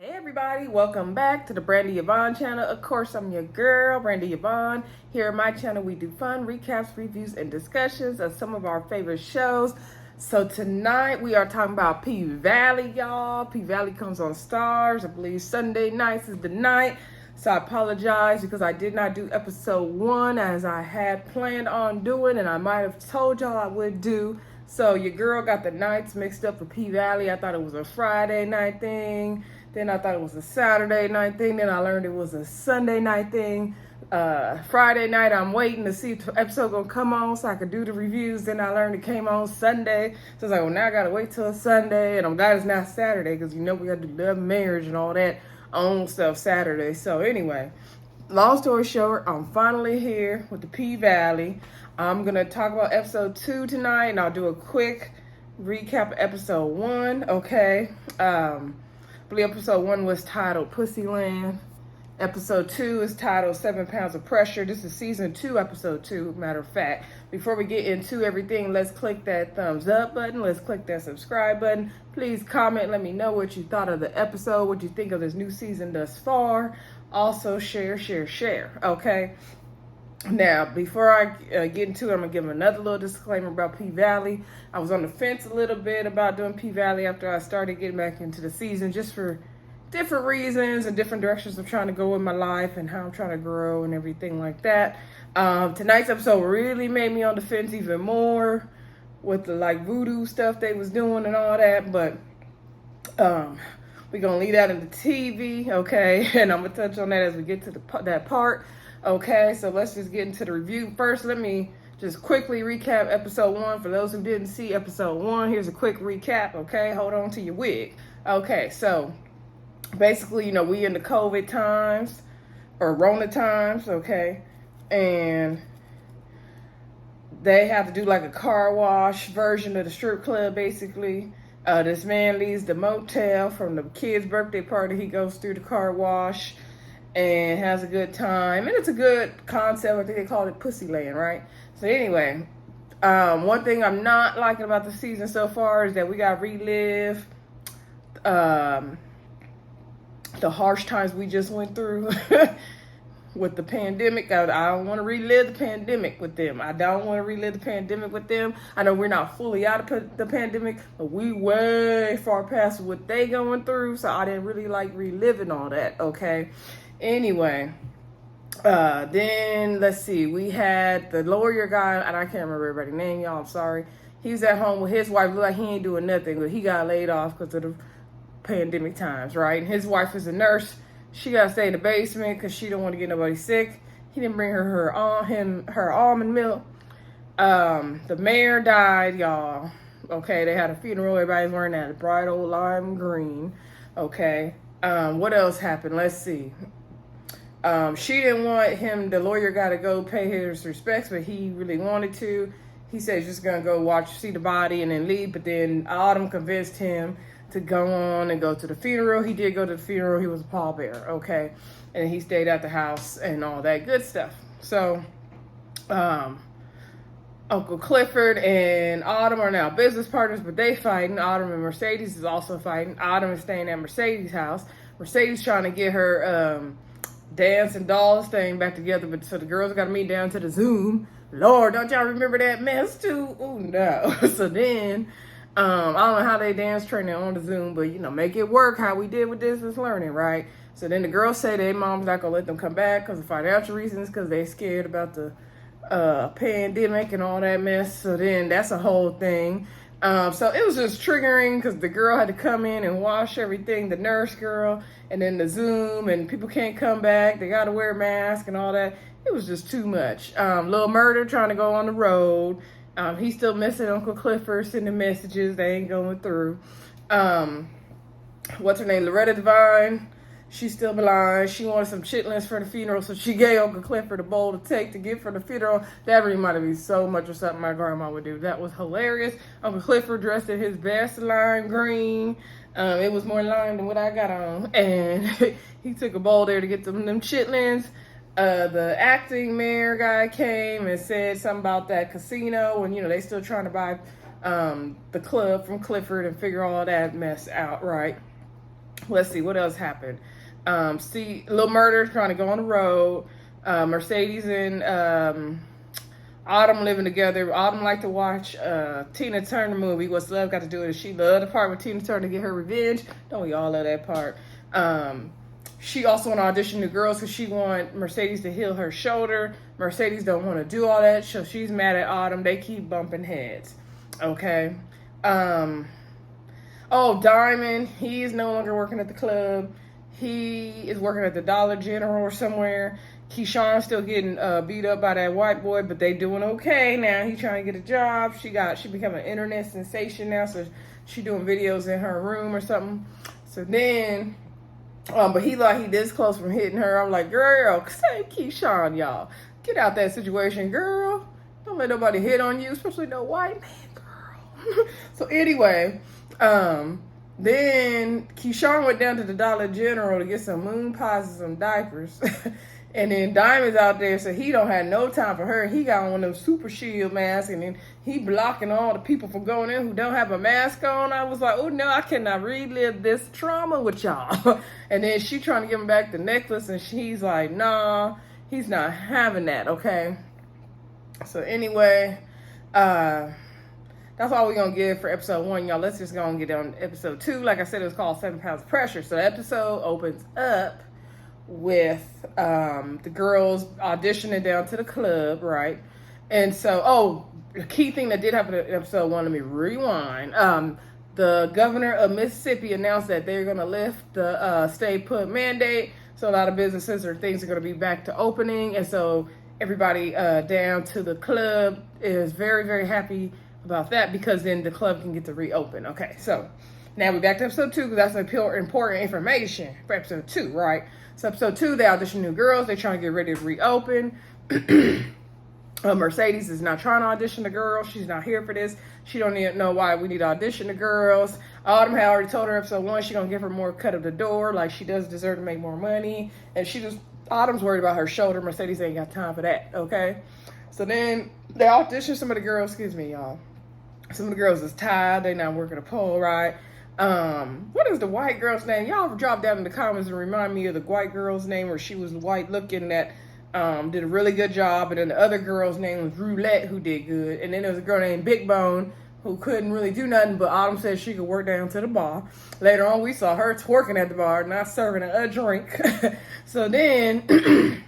Hey everybody, welcome back to the Brandy Yvonne channel. Of course, I'm your girl, Brandy Yvonne. Here on my channel, we do fun recaps, reviews, and discussions of some of our favorite shows. So tonight, we are talking about P-Valley, y'all. P-Valley comes on Stars. I believe Sunday nights is the night. So I apologize because I did not do episode 1 as I had planned on doing, and I might have told y'all I would do. So your girl got the nights mixed up with P-Valley. I thought it was a Friday night thing. Then I thought it was a Saturday night thing. Then I learned it was a Sunday night thing. Friday night, I'm waiting to see if the episode gonna come on so I could do the reviews. Then I learned it came on Sunday. So I was like, well, now I gotta wait till Sunday. And I'm glad it's not Saturday because you know we gotta do love marriage and all that own stuff Saturday. So anyway, long story short, I'm finally here with the P-Valley. I'm gonna talk about episode 2 tonight, and I'll do a quick recap of episode 1. Okay. I believe episode 1 was titled Pussyland. Episode 2 is titled 7 Pounds of Pressure. This is season 2, episode 2, matter of fact. Before we get into everything, let's click that thumbs up button. Let's click that subscribe button. Please comment. Let me know what you thought of the episode, what you think of this new season thus far. Also, share. Okay? Now, before I get into it, I'm going to give another little disclaimer about P-Valley. I was on the fence a little bit about doing P-Valley after I started getting back into the season, just for different reasons and different directions I'm trying to go in my life and how I'm trying to grow and everything like that. Tonight's episode really made me on the fence even more with the voodoo stuff they was doing and all that, but we're going to leave that in the TV, okay? And I'm going to touch on that as we get to that part. Okay, so let's just get into the review. First, let me just quickly recap episode 1. For those who didn't see episode 1, here's a quick recap, okay? Hold on to your wig. Okay, so basically, we in the COVID times, or Rona times, okay? And they have to do like a car wash version of the strip club, basically. This man leaves the motel from the kid's birthday party. He goes through the car wash and has a good time, and it's a good concept. I think they called it Pussyland, right? So anyway, one thing I'm not liking about the season so far is that we got to relive the harsh times we just went through with the pandemic. I don't want to relive the pandemic with them. I know we're not fully out of the pandemic, but we way far past what they going through, so I didn't really like reliving all that, okay? Anyway, then let's see. We had the lawyer guy, and I can't remember everybody's name, y'all. I'm sorry. He's at home with his wife. Looked like he ain't doing nothing, but he got laid off because of the pandemic times, right? And his wife is a nurse. She got to stay in the basement because she don't want to get nobody sick. He didn't bring her almond milk. The mayor died, y'all. Okay, they had a funeral. Everybody's wearing that bright old lime green. Okay. What else happened? Let's see. She didn't want him, the lawyer got to go pay his respects, but he really wanted to. He said he's just going to go see the body and then leave, but then Autumn convinced him to go on and go to the funeral. He did go to the funeral. He was a pallbearer, okay? And he stayed at the house and all that good stuff. So, Uncle Clifford and Autumn are now business partners, but they fighting. Autumn and Mercedes is also fighting. Autumn is staying at Mercedes' house. Mercedes trying to get her dance and dolls thing back together, but so the girls got to meet down to the Zoom. Lord, don't y'all remember that mess too? Oh no. So then, I don't know how they dance training on the Zoom, but make it work how we did with distance learning, right? So then the girls say their mom's not gonna let them come back because of financial reasons, because they scared about the pandemic and all that mess. So then that's a whole thing. So it was just triggering because the girl had to come in and wash everything, the nurse girl, and then the Zoom, and people can't come back. They got to wear a mask and all that. It was just too much. Lil Murder trying to go on the road. He's still missing Uncle Clifford, sending messages. They ain't going through. What's her name? Loretta Devine. She's still blind. She wanted some chitlins for the funeral, so she gave Uncle Clifford a bowl to take to give for the funeral. That reminded me so much of something my grandma would do. That was hilarious. Uncle Clifford dressed in his best lime green. It was more lime than what I got on. And he took a bowl there to get them chitlins. The acting mayor guy came and said something about that casino, and they still trying to buy the club from Clifford and figure all that mess out, right? let's see, what else happened? See, Little Murder trying to go on the road. Mercedes and Autumn living together. Autumn liked to watch Tina Turner movie. What's Love Got to Do with It? She loved the part with Tina Turner to get her revenge. Don't we all love that part? She also want to audition the girls because she want Mercedes to heal her shoulder. Mercedes don't want to do all that, so she's mad at Autumn. They keep bumping heads. Okay. Oh, Diamond, he is no longer working at the club. He is working at the Dollar General or somewhere. Keyshawn's still getting beat up by that white boy, but they doing okay now. He's trying to get a job. She become an internet sensation now, so she doing videos in her room or something. So then, but he this close from hitting her. I'm like, girl, save Keyshawn, y'all. Get out that situation, girl. Don't let nobody hit on you, especially no white man, girl. So anyway, then Keyshawn went down to the Dollar General to get some moon pies and some diapers. And then Diamond's out there, so he don't have no time for her. He got on one of them super shield masks, and then he blocking all the people from going in who don't have a mask on. I was like, oh no, I cannot relive this trauma with y'all. And then she trying to give him back the necklace, and she's like, nah, he's not having that, okay? So anyway, that's all we're going to give for episode 1, y'all. Let's just go and get on episode 2. Like I said, it was called 7 Pounds of Pressure. So the episode opens up with the girls auditioning down to the club, right? And so, the key thing that did happen in episode 1, let me rewind. The governor of Mississippi announced that they're going to lift the stay put mandate. So a lot of businesses or things are going to be back to opening. And so everybody down to the club is very, very happy about that, because then the club can get to reopen. Okay, so now we're back to episode 2, because that's important information for episode 2, right? So episode 2, they audition new girls. They're trying to get ready to reopen. Mercedes is not trying to audition the girls. She's not here for this. She don't even know why we need to audition the girls. Autumn had already told her episode 1 she's going to give her more cut of the door. Like, she does deserve to make more money. And Autumn's worried about her shoulder. Mercedes ain't got time for that, okay? So then they audition some of the girls. Excuse me, y'all. Some of the girls is tired. They not working a pole ride. What is the white girl's name? Y'all drop down in the comments and remind me of the white girl's name, where she was white looking, that did a really good job. And then the other girl's name was Roulette, who did good. And then there was a girl named Big Bone, who couldn't really do nothing, but Autumn said she could work down to the bar. Later on, we saw her twerking at the bar, not serving a drink. So then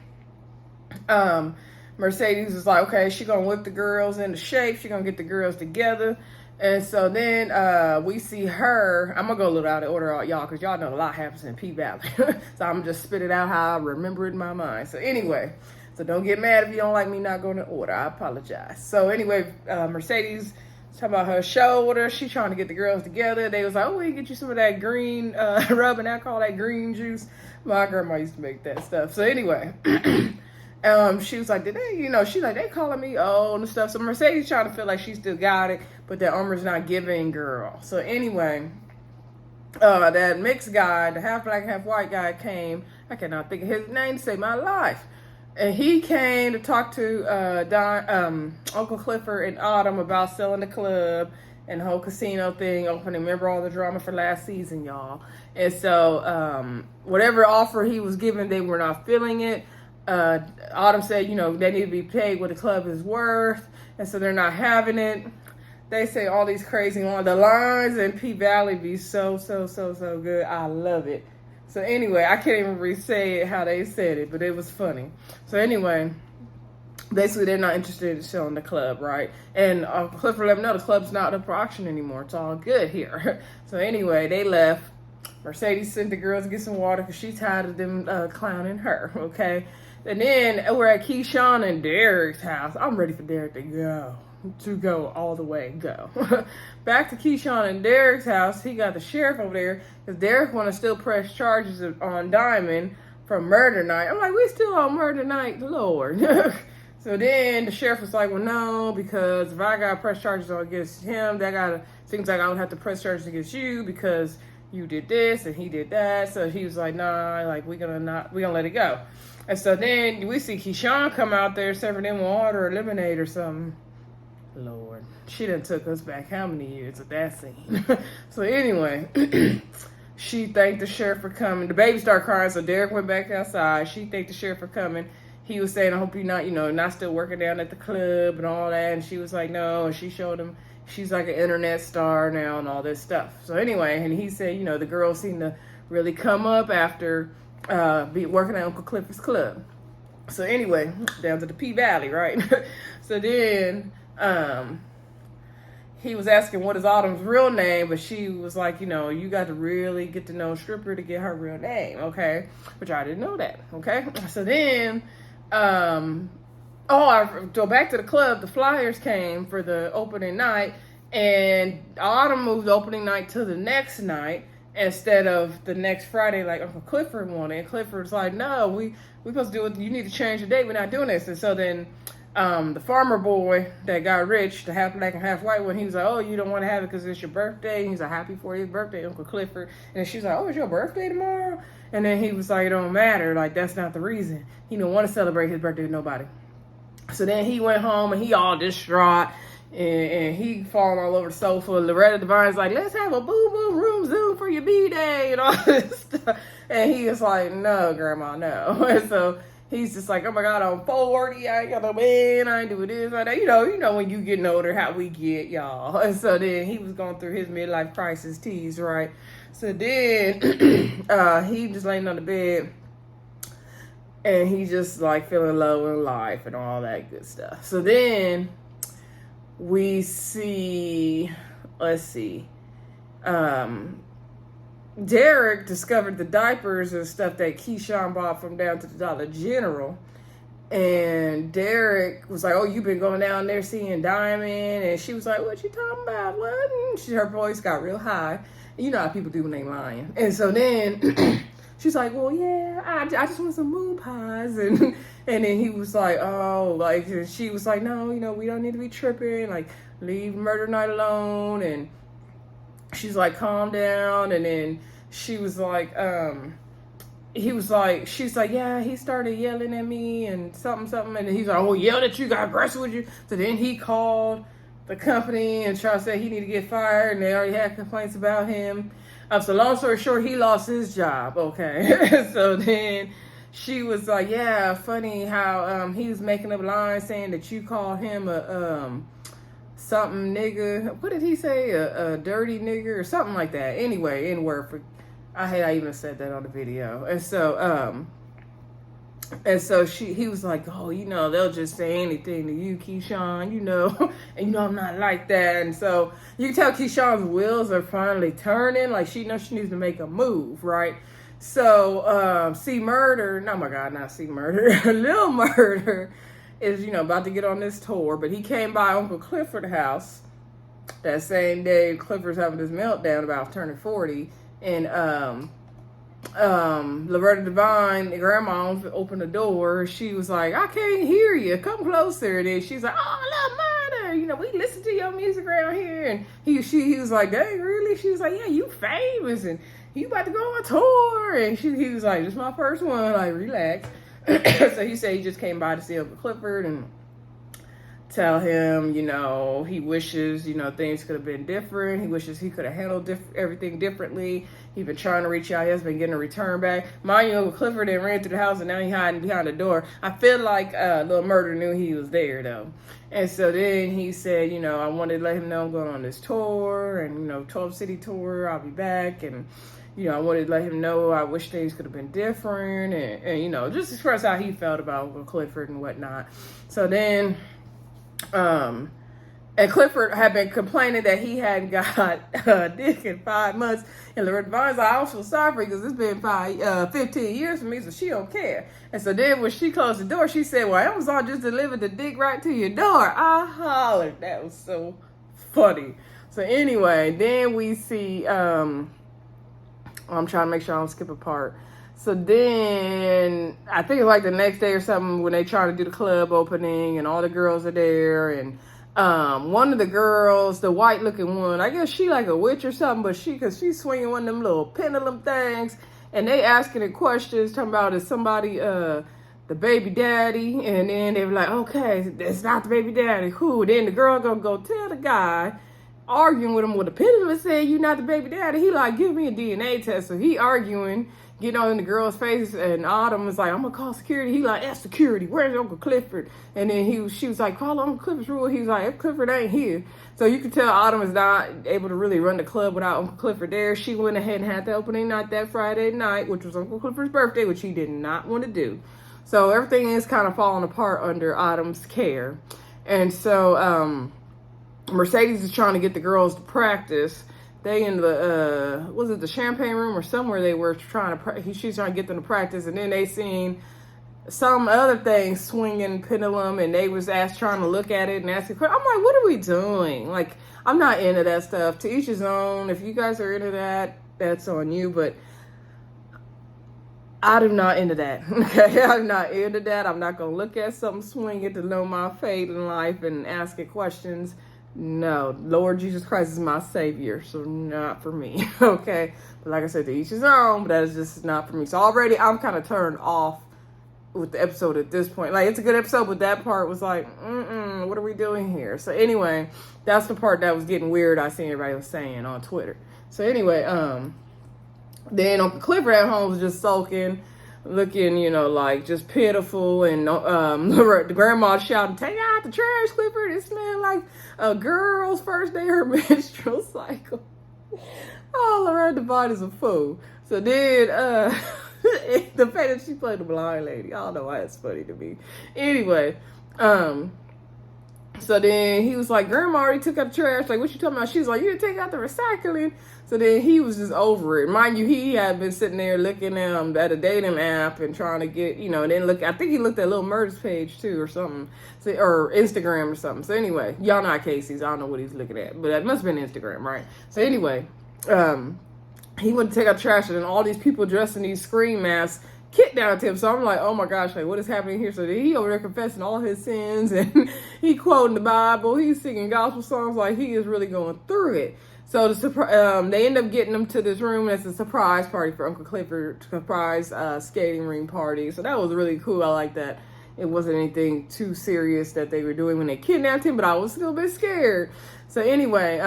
Mercedes was like, okay, she gonna whip the girls into shape. She gonna get the girls together. And so then we see her. I'm going to go a little out of order, y'all, because y'all know a lot happens in P-Valley. So I'm just spit it out how I remember it in my mind. So anyway, so don't get mad if you don't like me not going in order. I apologize. So anyway, Mercedes talking about her shoulder. She trying to get the girls together. They was like, oh, we can get you some of that green rub and alcohol, that green juice. My grandma used to make that stuff. So anyway, she was like, did they, she's like, they calling me old and stuff. So Mercedes trying to feel like she still got it, but that armor's not giving, girl. So anyway, that mixed guy, the half black, half white guy came. I cannot think of his name to save my life. And he came to talk to Uncle Clifford and Autumn about selling the club and the whole casino thing opening. Remember all the drama for last season, y'all. And so whatever offer he was given, they were not feeling it. Autumn said, they need to be paid what the club is worth, and so they're not having it. They say all these crazy lines. The lines in P-Valley be so good. I love it. So anyway, I can't even re-say it how they said it, but it was funny. So anyway, basically they're not interested in selling the club, right? And Clifford let them know the club's not up for auction anymore. It's all good here. So anyway, they left. Mercedes sent the girls to get some water because she's tired of them clowning her, okay? And then we're at Keyshawn and Derek's house. I'm ready for Derek to go all the way, go. Back to Keyshawn and Derek's house. He got the sheriff over there because Derek want to still press charges on Diamond from murder night. I'm like, we still on murder night, Lord. So then the sheriff was like, well, no, because if I got to press charges against him, seems like I don't have to press charges against you because you did this and he did that. So he was like, nah, like we gonna let it go. And so then we see Keyshawn come out there serving them water or lemonade or something. Lord, she done took us back how many years of that scene? So anyway, She thanked the sheriff for coming. The baby started crying, so Derek went back outside. She thanked the sheriff for coming. He was saying, I hope you're not, not still working down at the club and all that. And she was like, no. And she showed him she's like an internet star now and all this stuff. So anyway, and he said, the girls seem to really come up after working at Uncle Clifford's club. So anyway, down to the P Valley, right? So then he was asking what is Autumn's real name, but she was like, you got to really get to know a stripper to get her real name, okay? Which I didn't know that, okay? So then, I go back to the club. The flyers came for the opening night, and Autumn moved the opening night to the next night instead of the next Friday like Uncle Clifford wanted. And Clifford's like, no, we supposed to do it. You need to change the date. We're not doing this. And so then the farmer boy that got rich, the half black and half white one, he was like, oh, you don't want to have it because it's your birthday. And he's like, happy 40th birthday, Uncle Clifford. And she's like, oh, it's your birthday tomorrow? And then he was like, it don't matter. Like, that's not the reason. He don't want to celebrate his birthday with nobody. So then he went home and he all distraught. And he falling all over the sofa. Loretta Devine's like, let's have a boom room Zoom for your B-Day and all this stuff. And he was like, no, Grandma, no. And so he's just like, oh my God, I'm 40. I ain't got no man. I ain't doing this. I you know when you getting older, how we get, y'all. And so then he was going through his midlife crisis tease, right? So then he just laying on the bed. And he just like feeling low in life and all that good stuff. So then we see, Derek discovered the diapers and stuff that Keyshawn bought from down to the Dollar General. And Derek was like, oh, you've been going down there seeing Diamond. And she was like, what you talking about? What? And her voice got real high. You know how people do when they lying. And so then she's like, well, yeah, I just want some moon pies. And then he was like, oh, like, and she was like, no, we don't need to be tripping. Like, leave murder night alone. And she's like, calm down. And then she was like, she's like, yeah, he started yelling at me and something. And he's like, oh, yelled at you, got aggressive with you. So then he called the company and tried to say he need to get fired. And they already had complaints about him. So long story short, he lost his job. Okay. So then she was like, yeah, funny how he was making up lines saying that you called him a something nigga. What did he say? A dirty nigger or something like that. Anyway, N-word. I even said that on the video. And so he was like, oh, they'll just say anything to you, Keyshawn, and I'm not like that. And so you can tell Keyshawn's wheels are finally turning. Like, she knows she needs to make a move, right? So C Murder, no, my God, not C Murder, Lil Murder is, about to get on this tour. But he came by Uncle Clifford's house that same day. Clifford's having this meltdown about turning 40. And Loretta Devine, grandma, opened the door. She was like, I can't hear you. Come closer. And then she's like, oh, Lil Murder, we listen to your music around here. And he was like, dang, really? She was like, yeah, you famous and you about to go on tour. And he was like, this is my first one. Like, relax. So he said he just came by to see Uncle Clifford and tell him, he wishes, things could have been different. He wishes he could have handled everything differently. He's been trying to reach out. He hasn't been getting a return back. Mind you, Uncle Clifford then ran through the house and now he's hiding behind the door. I feel like Lil Murder knew he was there, though. And so then he said, I wanted to let him know I'm going on this tour and, 12-city tour. I'll be back. And, I wanted to let him know I wish things could have been different and just express how he felt about Uncle Clifford and whatnot. So then... and Clifford had been complaining that he hadn't got a dick in 5 months. And Loretta Devine's like, I also feel sorry for you because it's been 15 years for me, so she don't care. And so then when she closed the door, she said, well, Amazon just delivered the dick right to your door. I hollered. That was so funny. So anyway, then we see, I'm trying to make sure I don't skip a part. So then, I think it's like the next day or something when they try to do the club opening and all the girls are there. And one of the girls, the white looking one, I guess she like a witch or something, but cause she's swinging one of them little pendulum things. And they asking it questions, talking about is somebody the baby daddy? And then they were like, okay, it's not the baby daddy. Who? Then the girl gonna go tell the guy. arguing with him with a pendulum saying, "You not the baby daddy." He like, "Give me a DNA test." So he arguing, getting on in the girl's face, and Autumn was like, "I'm gonna call security." He like, "That's security. Where's Uncle Clifford?" And then she was like, "Call Uncle Clifford's rule." He's like, "If Clifford ain't here." So you can tell Autumn is not able to really run the club without Uncle Clifford there. She went ahead and had the opening night that Friday night, which was Uncle Clifford's birthday, which he did not want to do. So everything is kind of falling apart under Autumn's care. And so Mercedes is trying to get the girls to practice. They in the was it the champagne room or somewhere they were trying to she's trying to get them to practice, and then they seen some other thing swinging pendulum, and they was trying to look at it and asking. I'm like, what are we doing? Like, I'm not into that stuff. To each his own. If you guys are into that, that's on you. But I'm not into that. Okay, I'm not into that. I'm not gonna look at something swinging to know my fate in life and ask it questions. No, Lord Jesus Christ is my savior, so not for me. Okay, but like I said, to each his own. But that is just not for me. So already I'm kind of turned off with the episode at this point. Like, it's a good episode, but that part was like, what are we doing here? So anyway, that's the part that was getting weird. I seen everybody was saying on Twitter. So anyway, then Uncle Clifford at home was just sulking, looking, like just pitiful, and the grandma shouting, "Take out the trash, Clifford! It smelled like a girl's first day of her menstrual cycle." All around the body's a fool. So then, the fact that she played the blind lady, I don't know why it's funny to me. Anyway, so then he was like, "Grandma already took out the trash. Like, what you talking about?" She's like, "You didn't take out the recycling." So then he was just over it. Mind you, he had been sitting there looking at a dating app and trying to get, and then I think he looked at Lil Murder's page too or something, or Instagram or something. So anyway, y'all know Casey's. I don't know what he's looking at, but that must have been Instagram, right? So anyway, he went to take out trash, and then all these people dressed in these scream masks kicked down to him. So I'm like, oh my gosh, like, what is happening here? So he over there confessing all his sins, and he quoting the Bible. He's singing gospel songs, like he is really going through it. So they end up getting him to this room. That's a surprise party for Uncle Clifford, surprise skating ring party. So that was really cool. I like that. It wasn't anything too serious that they were doing when they kidnapped him, but I was still a bit scared. So anyway,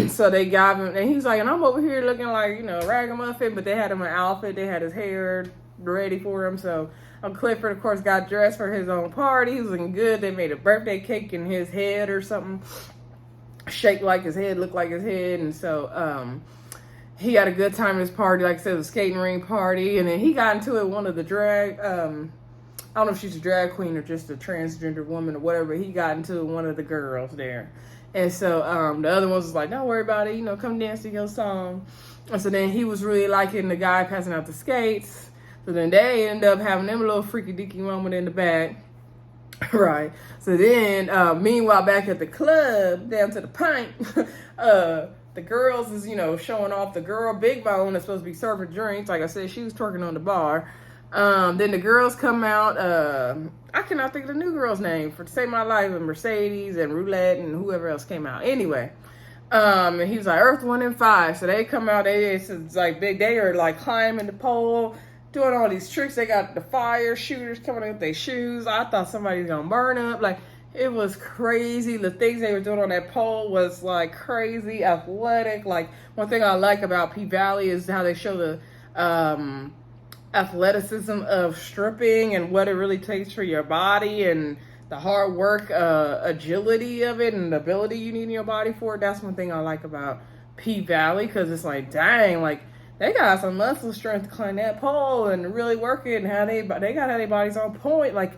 so they got him, and he's like, and I'm over here looking like, ragamuffin, but they had him an outfit. They had his hair ready for him. So Uncle Clifford, of course, got dressed for his own party. He was looking good. They made a birthday cake in his head or something, shaped like his head, looked like his head. And so he had a good time at his party. Like I said, it was a skating ring party. And then he got into it with one of the drag, I don't know if she's a drag queen or just a transgender woman or whatever. He got into one of the girls there. And so the other ones was like, "Don't worry about it, come dance to your song." And so then he was really liking the guy passing out the skates. So then they end up having them a little freaky deaky moment in the back. Right. So then, meanwhile, back at the club, down to the pint, the girls is, showing off the girl Big Bone that's supposed to be serving drinks. Like I said, she was twerking on the bar. Then the girls come out. I cannot think of the new girl's name for to save my life. And Mercedes and Roulette and whoever else came out. Anyway, and he was like Earth 1 and 5. So they come out. It's like big. They are like climbing the pole, doing all these tricks. They got the fire shooters coming in with their shoes. I thought somebody was gonna burn up. Like, it was crazy. The things they were doing on that pole was like crazy athletic. Like, one thing I like about P Valley is how they show the athleticism of stripping and what it really takes for your body, and the hard work, agility of it, and the ability you need in your body for it. That's one thing I like about P Valley, because it's like, dang, like, they got some muscle strength to climb that pole and really work it, and how they got their bodies on point. Like,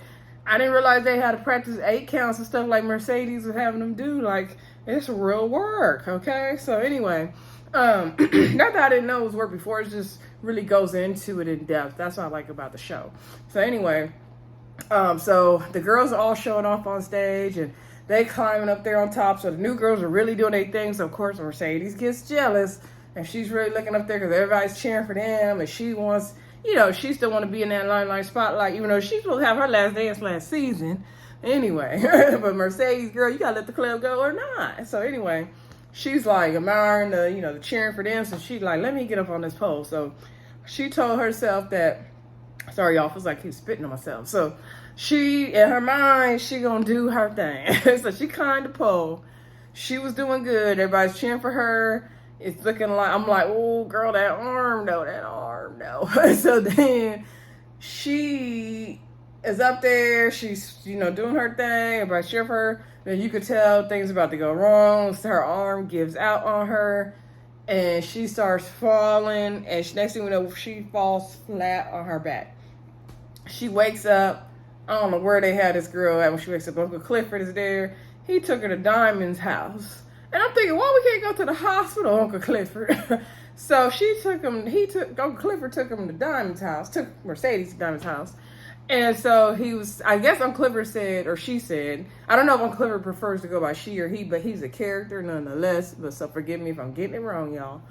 I didn't realize they had to practice 8 counts and stuff like Mercedes was having them do. Like, it's real work, okay? So anyway, not that I didn't know it was work before, it just really goes into it in depth. That's what I like about the show. So anyway, so the girls are all showing off on stage, and they climbing up there on top. So the new girls are really doing their thing. So of course Mercedes gets jealous, and she's really looking up there because everybody's cheering for them, and she wants, she still want to be in that limelight spotlight, even though she's supposed to have her last dance last season. Anyway, but Mercedes, girl, you gotta let the club go or not. So anyway, she's like admiring the cheering for them. So she's like, let me get up on this pole. So she told herself that, sorry y'all, feels like I keep spitting on myself. So she, in her mind, she gonna do her thing. So she climbed the pole. she was doing good. Everybody's cheering for her. It's looking like, I'm like, oh girl, that arm no. So then she is up there. She's, doing her thing. Everybody's cheering for her. Then you could tell things about to go wrong. So her arm gives out on her, and she starts falling. And next thing we know, she falls flat on her back. She wakes up. I don't know where they had this girl at when she wakes up. Uncle Clifford is there. He took her to Diamond's house. And I'm thinking, why we can't go to the hospital, Uncle Clifford? So Uncle Clifford took him to Diamond's house, took Mercedes to Diamond's house. And so I guess Uncle Clifford said, or she said, I don't know if Uncle Clifford prefers to go by she or he, but he's a character nonetheless. But so forgive me if I'm getting it wrong, y'all.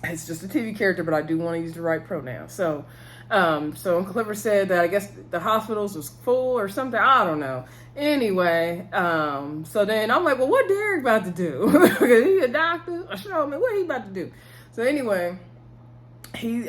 It's just a TV character, but I do want to use the right pronoun. So Uncle Clifford said that I guess the hospitals was full or something. I don't know. Anyway, so then I'm like, well, what Derek about to do? Because he's a doctor. Show me what he about to do. So anyway, she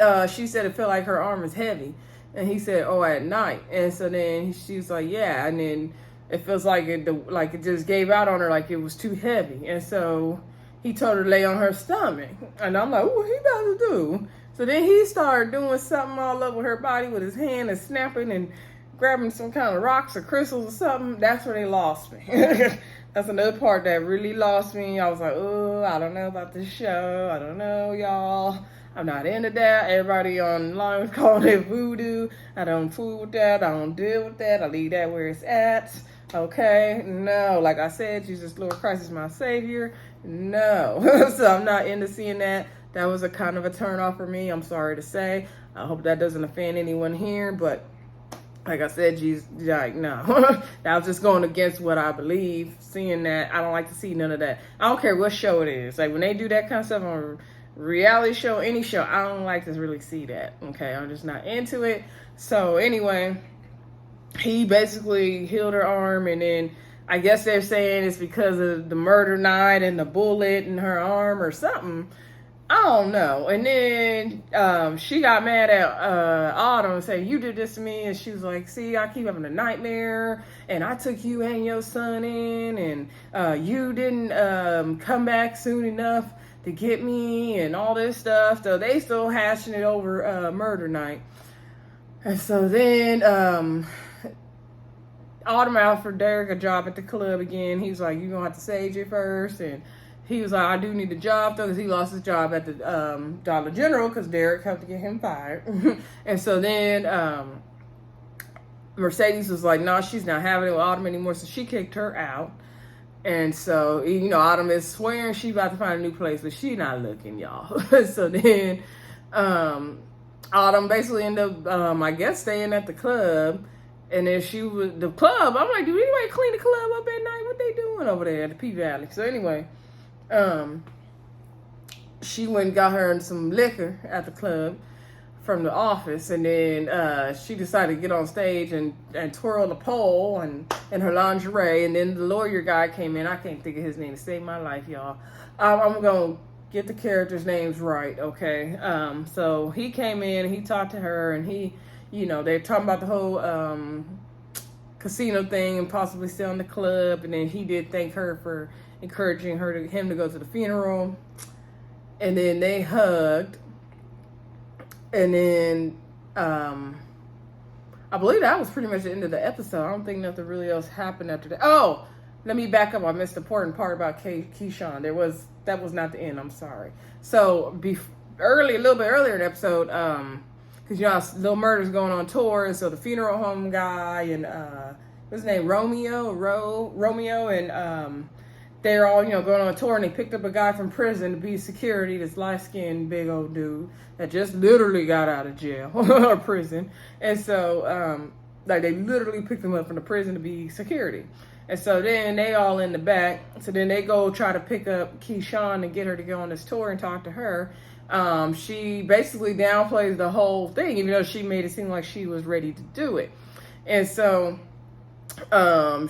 said it felt like her arm is heavy, and he said, oh, at night. And so then she was like, yeah, and then it feels like it just gave out on her, like it was too heavy. And so he told her to lay on her stomach, and I'm like, what he about to do? So then he started doing something all over her body with his hand and snapping and grabbing some kind of rocks or crystals or something. That's where they lost me. That's another part that really lost me. I was like, oh, I don't know about this show. I don't know, y'all. I'm not into that. Everybody online was calling it voodoo. I don't fool with that. I don't deal with that. I leave that where it's at. Okay? No. Like I said, Jesus Lord Christ is my Savior. No. So I'm not into seeing that. That was a kind of a turn off for me. I'm sorry to say. I hope that doesn't offend anyone here, but like I said, Jesus, like, no. That was just going against what I believe. Seeing that, I don't like to see none of that. I don't care what show it is. Like, when they do that kind of stuff on a reality show, any show, I don't like to really see that. Okay, I'm just not into it. So, anyway, he basically healed her arm, and then I guess they're saying it's because of the murder night and the bullet in her arm or something. I don't know. And then she got mad at Autumn and said, you did this to me. And she was like, see, I keep having a nightmare. And I took you and your son in. And you didn't come back soon enough to get me and all this stuff. So they still hashing it over murder night. And so then Autumn offered Derek a job at the club again. He was like, you're going to have to sage it first. And he was like, I do need a job, though, because he lost his job at the Dollar General because Derek helped to get him fired. And so then Mercedes was like, no, she's not having it with Autumn anymore, so she kicked her out. And so, Autumn is swearing she's about to find a new place, but she's not looking, y'all. So then Autumn basically ended up, I guess, staying at the club. And then the club, I'm like, do anybody clean the club up at night? What they doing over there at the P-Valley? So anyway, she went and got her some liquor at the club from the office, and then she decided to get on stage and twirl the pole and in her lingerie, and then the lawyer guy came in. I can't think of his name to save my life, y'all. I'm gonna get the characters' names right, okay? So he came in, he talked to her, and he, they're talking about the whole casino thing and possibly selling the club, and then he did thank her for encouraging him to go to the funeral, and then they hugged, and then I believe that was pretty much the end of the episode. I don't think nothing really else happened after that. Oh, let me back up. I missed the important part about Keyshawn. That was not the end. I'm sorry. So a little bit earlier in the episode, because Lil Murder's going on tour, and so the funeral home guy and what's his name, Romeo, and they're all, going on a tour, and they picked up a guy from prison to be security, this light-skinned big old dude that just literally got out of jail or prison. And so, they literally picked him up from the prison to be security. And so then they all in the back. So then they go try to pick up Keyshawn and get her to go on this tour and talk to her. She basically downplays the whole thing, even though she made it seem like she was ready to do it. And so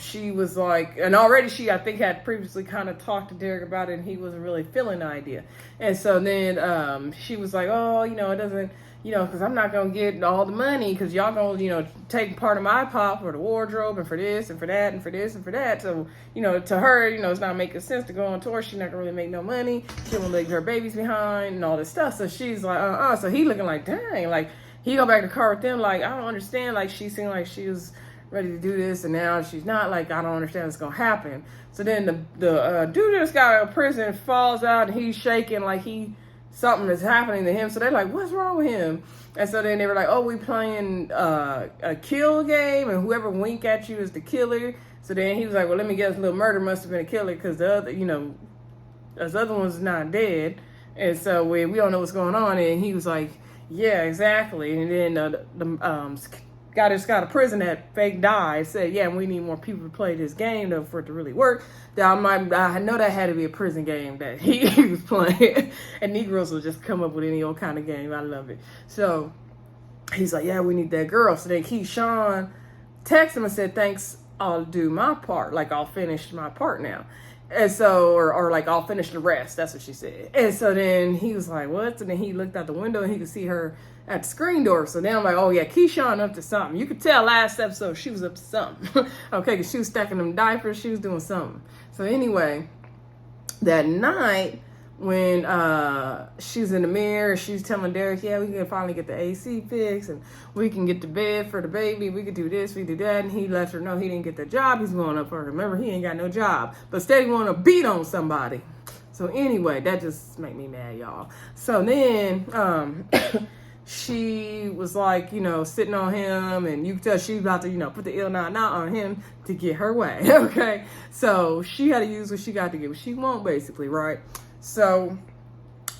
she was like, and already she, I think, had previously kind of talked to Derek about it, and he wasn't really feeling the idea. And so then she was like, oh, it doesn't, because I'm not going to get all the money because y'all going to, take part of my pop for the wardrobe and for this and for that and for this and for that. So, to her, it's not making sense to go on tour. She's not going to really make no money. She won't leave her babies behind and all this stuff. So she's like, So he looking like, dang, like, he go back to the car with them, like, I don't understand. Like, she seemed like she was ready to do this, and now she's not. Like, I don't understand what's gonna happen. So then the dude just got out of prison falls out, and he's shaking like something is happening to him. So they're like, what's wrong with him? And so then they were like, oh, we playing a kill game, and whoever wink at you is the killer. So then he was like, well, let me guess, little murder must have been a killer because the other, those other one's not dead. And so we don't know what's going on. And he was like, yeah, exactly. And then the guy that's got a prison that fake died said, yeah, we need more people to play this game though for it to really work. I know that had to be a prison game that he was playing. And Negroes will just come up with any old kind of game. I love it. So he's like, yeah, we need that girl. So then Keyshawn texted him and said, thanks, I'll do my part. Like, I'll finish my part now. And so, or like, I'll finish the rest. That's what she said. And so then he was like, what? And then he looked out the window and he could see her at the screen door. So then I'm like, oh yeah, Keyshawn up to something. You could tell last episode she was up to something. Okay, because she was stacking them diapers. She was doing something. So anyway, that night when she's in the mirror, she's telling Derek, yeah, we can finally get the AC fixed and we can get the bed for the baby. We could do this, we do that. And he lets her know he didn't get the job he's going up for. Remember, he ain't got no job, but steady want to beat on somebody. So anyway, that just made me mad, y'all. So then she was like, sitting on him, and you could tell she was about to, put the ill not on him to get her way. Okay. So she had to use what she got to get what she want, basically, right? So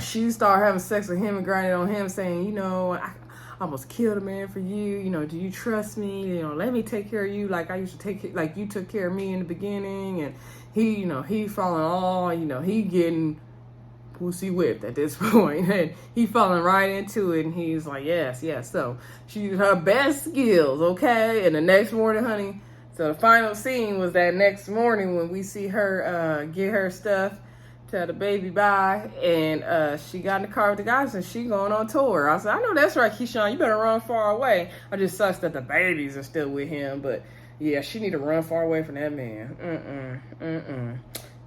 she started having sex with him and grinding on him, saying, I almost killed a man for you. Do you trust me? Let me take care of you like I used to like you took care of me in the beginning. And he, he falling all, he getting pussy whipped at this point. And he falling right into it. And he's like, yes. So she used her best skills, okay? And the next morning, honey, so the final scene was that next morning when we see her get her stuff, tell the baby bye, and she got in the car with the guys and she going on tour. I said, I know that's right, Keyshawn, you better run far away. It just sucks that the babies are still with him, but yeah, she need to run far away from that man.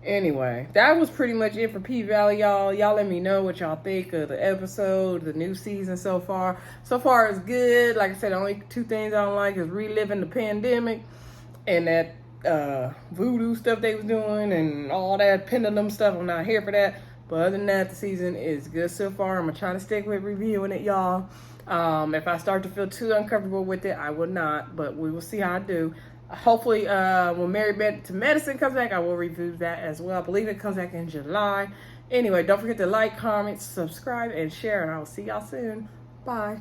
Anyway, that was pretty much it for P-Valley, y'all. Y'all let me know what y'all think of the episode, the new season so far. So far, it's good. Like I said, the only two things I don't like is reliving the pandemic and that voodoo stuff they was doing and all that pendulum stuff. I'm not here for that. But other than that, the season is good so far. I'm going to try to stick with reviewing it, y'all. If I start to feel too uncomfortable with it, I will not. But we will see how I do. Hopefully, when Married to Medicine comes back, I will review that as well. I believe it comes back in July. Anyway, don't forget to like, comment, subscribe, and share. And I will see y'all soon. Bye.